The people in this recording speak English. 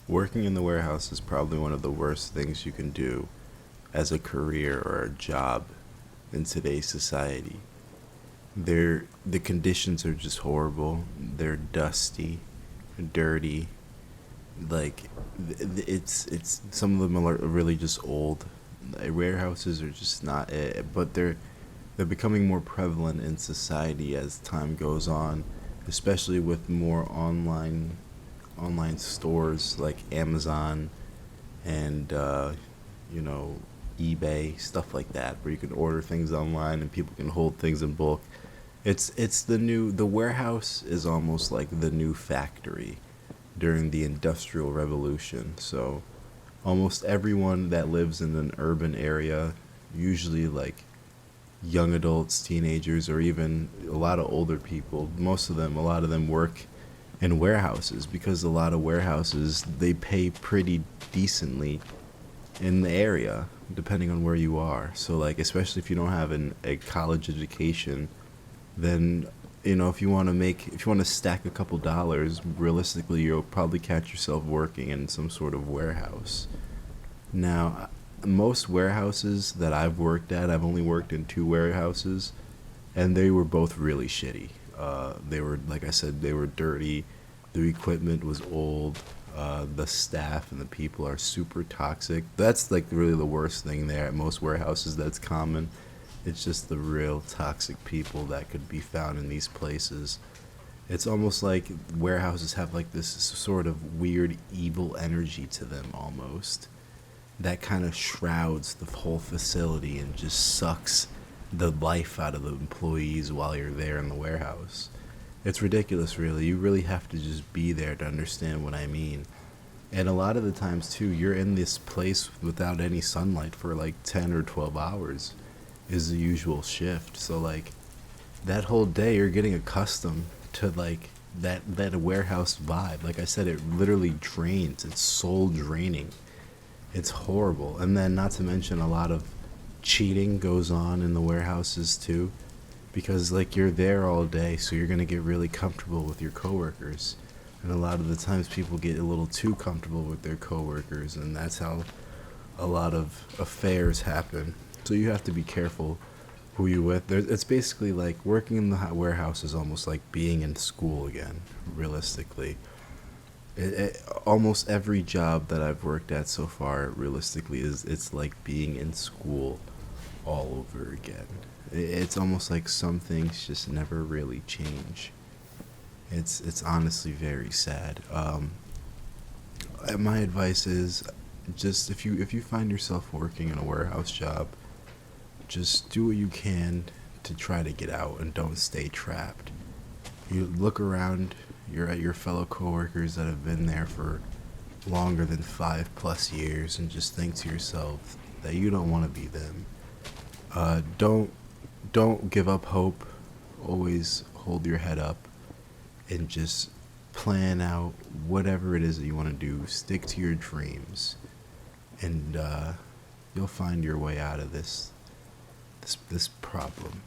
Working in the warehouse is probably one of the worst things you can do as a career or a job in today's society. The conditions are just horrible. They're dusty, dirty. Like it's some of them are really just old. Warehouses are just not it, but they're becoming more prevalent in society as time goes on, especially with more online stores like Amazon and you know eBay, stuff like that, where you can order things online and people can hold things in bulk. It's the warehouse is almost like the new factory during the Industrial Revolution. So almost everyone that lives in an urban area, usually like young adults, teenagers, or even a lot of older people, a lot of them work in warehouses because a lot of warehouses they pay pretty decently in the area depending on where you are. So like especially if you don't have a college education, then if you want to stack a couple dollars, realistically you'll probably catch yourself working in some sort of warehouse. Now, most warehouses that I've worked at, I've only worked in two warehouses, and they were both really shitty. They were, like I said, they were dirty. The equipment was old. The staff and the people are super toxic. That's like really the worst thing there at most warehouses. That's common. It's just the real toxic people that could be found in these places. It's almost like warehouses have like this sort of weird evil energy to them almost that kind of shrouds the whole facility and just sucks the life out of the employees while you're there in the warehouse. It's ridiculous, really. You really have to just be there to understand what I mean. And a lot of the times, too, you're in this place without any sunlight for like 10 or 12 hours, is the usual shift. So, like, that whole day, you're getting accustomed to, like, that warehouse vibe. Like I said, it literally drains. It's soul draining. It's horrible. And then, not to mention, a lot of cheating goes on in the warehouses, too, because like you're there all day, so you're gonna get really comfortable with your coworkers, and a lot of the times people get a little too comfortable with their coworkers, and that's how a lot of affairs happen. So you have to be careful who you with. It's basically like working in the warehouse is almost like being in school again. Realistically, almost every job that I've worked at so far, realistically, is it's like being in school all over again. It's almost like some things just never really change. It's honestly very sad. My advice is just if you find yourself working in a warehouse job, just do what you can to try to get out and don't stay trapped. You look around, you're at your fellow coworkers that have been there for longer than 5+ years, and just think to yourself that you don't want to be them. Don't give up hope. Always hold your head up and just plan out whatever it is that you want to do. Stick to your dreams, and you'll find your way out of this problem.